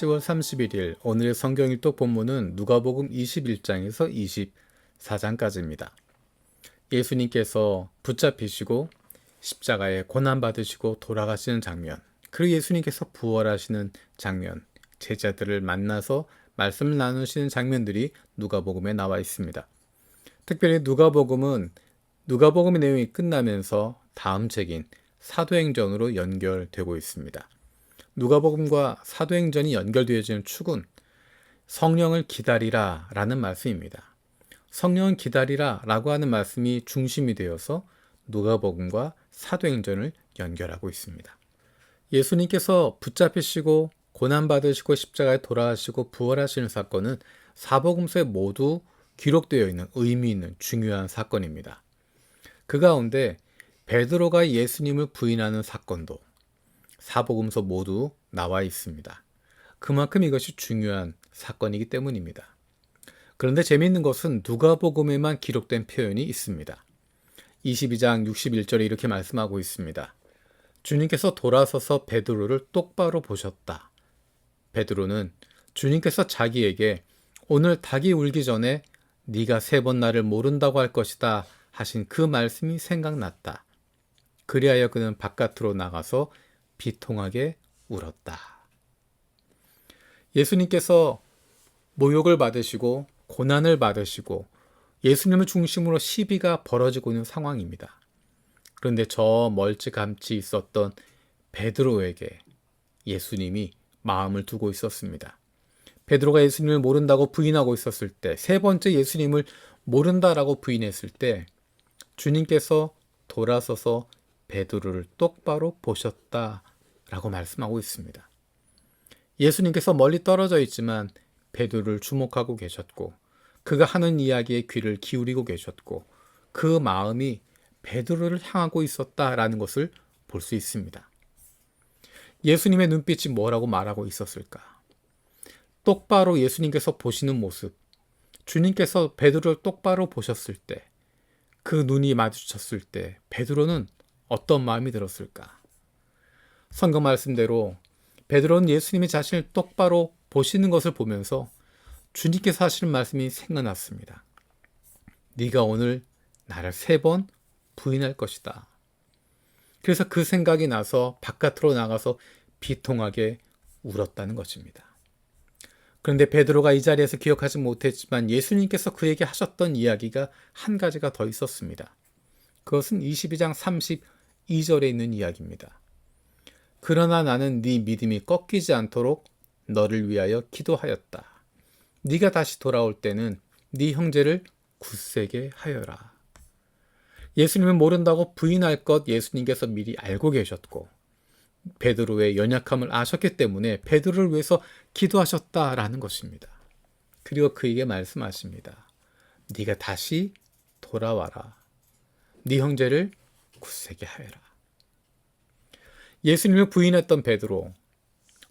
10월 31일 오늘의 성경 일독 본문은 누가복음 21장에서 24장까지입니다. 예수님께서 붙잡히시고 십자가에 고난받으시고 돌아가시는 장면, 그리고 예수님께서 부활하시는 장면, 제자들을 만나서 말씀을 나누시는 장면들이 누가복음에 나와 있습니다. 특별히 누가복음의 내용이 끝나면서 다음 책인 사도행전으로 연결되고 있습니다. 누가복음과 사도행전이 연결되어지는 축은 성령을 기다리라 라는 말씀입니다. 성령을 기다리라 라고 하는 말씀이 중심이 되어서 누가복음과 사도행전을 연결하고 있습니다. 예수님께서 붙잡히시고 고난받으시고 십자가에 돌아가시고 부활하시는 사건은 사복음서에 모두 기록되어 있는 의미 있는 중요한 사건입니다. 그 가운데 베드로가 예수님을 부인하는 사건도 사복음서 모두 나와 있습니다. 그만큼 이것이 중요한 사건이기 때문입니다. 그런데 재미있는 것은 누가복음에만 기록된 표현이 있습니다. 22장 61절에 이렇게 말씀하고 있습니다. 주님께서 돌아서서 베드로를 똑바로 보셨다. 베드로는 주님께서 자기에게 오늘 닭이 울기 전에 네가 3번 나를 모른다고 할 것이다 하신 그 말씀이 생각났다. 그리하여 그는 바깥으로 나가서 비통하게 울었다. 예수님께서 모욕을 받으시고 고난을 받으시고 예수님을 중심으로 시비가 벌어지고 있는 상황입니다. 그런데 저 멀찌감치 있었던 베드로에게 예수님이 마음을 두고 있었습니다. 베드로가 예수님을 모른다고 부인하고 있었을 때, 3번째 예수님을 모른다라고 부인했을 때 주님께서 돌아서서 베드로를 똑바로 보셨다라고 말씀하고 있습니다. 예수님께서 멀리 떨어져 있지만 베드로를 주목하고 계셨고 그가 하는 이야기에 귀를 기울이고 계셨고 그 마음이 베드로를 향하고 있었다라는 것을 볼 수 있습니다. 예수님의 눈빛이 뭐라고 말하고 있었을까? 똑바로 예수님께서 보시는 모습, 주님께서 베드로를 똑바로 보셨을 때, 그 눈이 마주쳤을 때 베드로는 어떤 마음이 들었을까? 성경 말씀대로 베드로는 예수님이 자신을 똑바로 보시는 것을 보면서 주님께서 하시는 말씀이 생각났습니다. 네가 오늘 나를 3번 부인할 것이다. 그래서 그 생각이 나서 바깥으로 나가서 비통하게 울었다는 것입니다. 그런데 베드로가 이 자리에서 기억하지 못했지만 예수님께서 그에게 하셨던 이야기가 한 가지가 더 있었습니다. 그것은 22장 32절에 있는 이야기입니다. 그러나 나는 네 믿음이 꺾이지 않도록 너를 위하여 기도하였다. 네가 다시 돌아올 때는 네 형제를 굳세게 하여라. 예수님을 모른다고 부인할 것 예수님께서 미리 알고 계셨고 베드로의 연약함을 아셨기 때문에 베드로를 위해서 기도하셨다라는 것입니다. 그리고 그에게 말씀하십니다. 네가 다시 돌아와라. 네 형제를 굳세게 하여라. 예수님을 부인했던 베드로,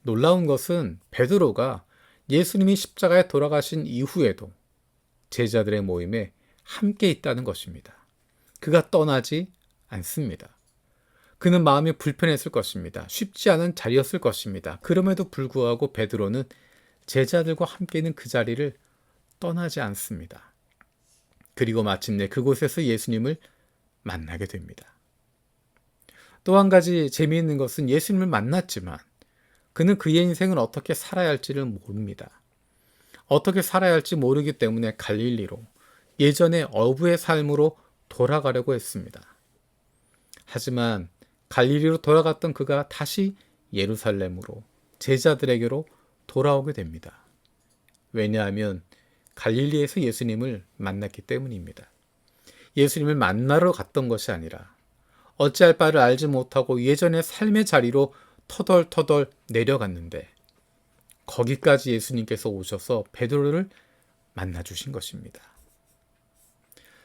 놀라운 것은 베드로가 예수님이 십자가에 돌아가신 이후에도 제자들의 모임에 함께 있다는 것입니다. 그가 떠나지 않습니다. 그는 마음이 불편했을 것입니다. 쉽지 않은 자리였을 것입니다. 그럼에도 불구하고 베드로는 제자들과 함께 있는 그 자리를 떠나지 않습니다. 그리고 마침내 그곳에서 예수님을 만나게 됩니다. 또 한 가지 재미있는 것은 예수님을 만났지만 그는 그의 인생을 어떻게 살아야 할지를 모릅니다. 어떻게 살아야 할지 모르기 때문에 갈릴리로 예전의 어부의 삶으로 돌아가려고 했습니다. 하지만 갈릴리로 돌아갔던 그가 다시 예루살렘으로 제자들에게로 돌아오게 됩니다. 왜냐하면 갈릴리에서 예수님을 만났기 때문입니다. 예수님을 만나러 갔던 것이 아니라 어찌할 바를 알지 못하고 예전의 삶의 자리로 터덜터덜 내려갔는데 거기까지 예수님께서 오셔서 베드로를 만나주신 것입니다.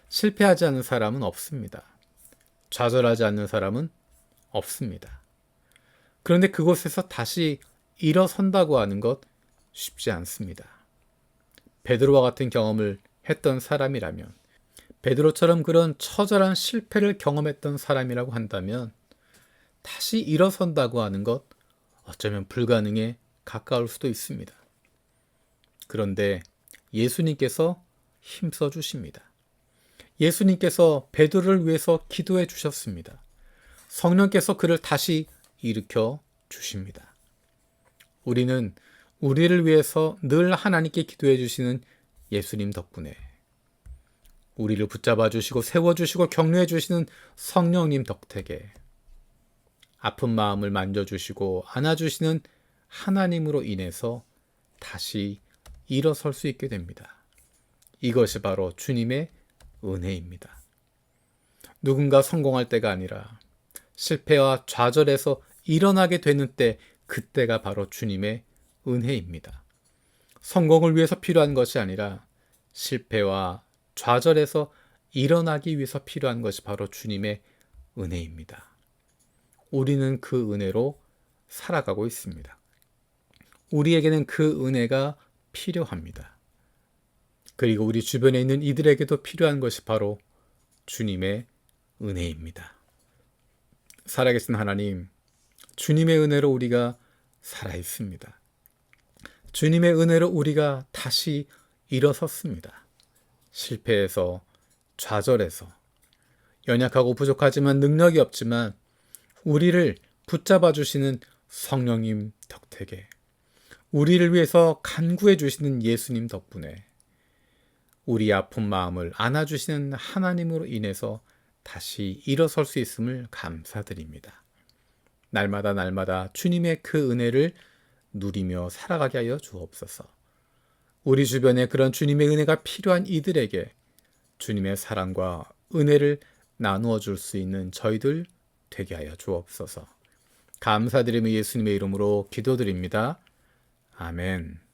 실패하지 않는 사람은 없습니다. 좌절하지 않는 사람은 없습니다. 그런데 그곳에서 다시 일어선다고 하는 것 쉽지 않습니다. 베드로와 같은 경험을 했던 사람이라면, 베드로처럼 그런 처절한 실패를 경험했던 사람이라고 한다면 다시 일어선다고 하는 것 어쩌면 불가능해 가까울 수도 있습니다. 그런데 예수님께서 힘써 주십니다. 예수님께서 베드로를 위해서 기도해 주셨습니다. 성령께서 그를 다시 일으켜 주십니다. 우리는 우리를 위해서 늘 하나님께 기도해 주시는 예수님 덕분에, 우리를 붙잡아 주시고 세워주시고 격려해 주시는 성령님 덕택에, 아픈 마음을 만져주시고 안아주시는 하나님으로 인해서 다시 일어설 수 있게 됩니다. 이것이 바로 주님의 은혜입니다. 누군가 성공할 때가 아니라 실패와 좌절에서 일어나게 되는 때, 그때가 바로 주님의 은혜입니다. 성공을 위해서 필요한 것이 아니라 실패와 좌절에서 일어나기 위해서 필요한 것이 바로 주님의 은혜입니다. 우리는 그 은혜로 살아가고 있습니다. 우리에게는 그 은혜가 필요합니다. 그리고 우리 주변에 있는 이들에게도 필요한 것이 바로 주님의 은혜입니다. 살아계신 하나님, 주님의 은혜로 우리가 살아있습니다. 주님의 은혜로 우리가 다시 일어섰습니다. 실패해서, 좌절해서, 연약하고 부족하지만 능력이 없지만 우리를 붙잡아 주시는 성령님 덕택에, 우리를 위해서 간구해 주시는 예수님 덕분에, 우리 아픈 마음을 안아주시는 하나님으로 인해서 다시 일어설 수 있음을 감사드립니다. 날마다 날마다 주님의 그 은혜를 누리며 살아가게 하여 주옵소서. 우리 주변에 그런 주님의 은혜가 필요한 이들에게 주님의 사랑과 은혜를 나누어 줄 수 있는 저희들 되게 하여 주옵소서. 감사드리며 예수님의 이름으로 기도드립니다. 아멘.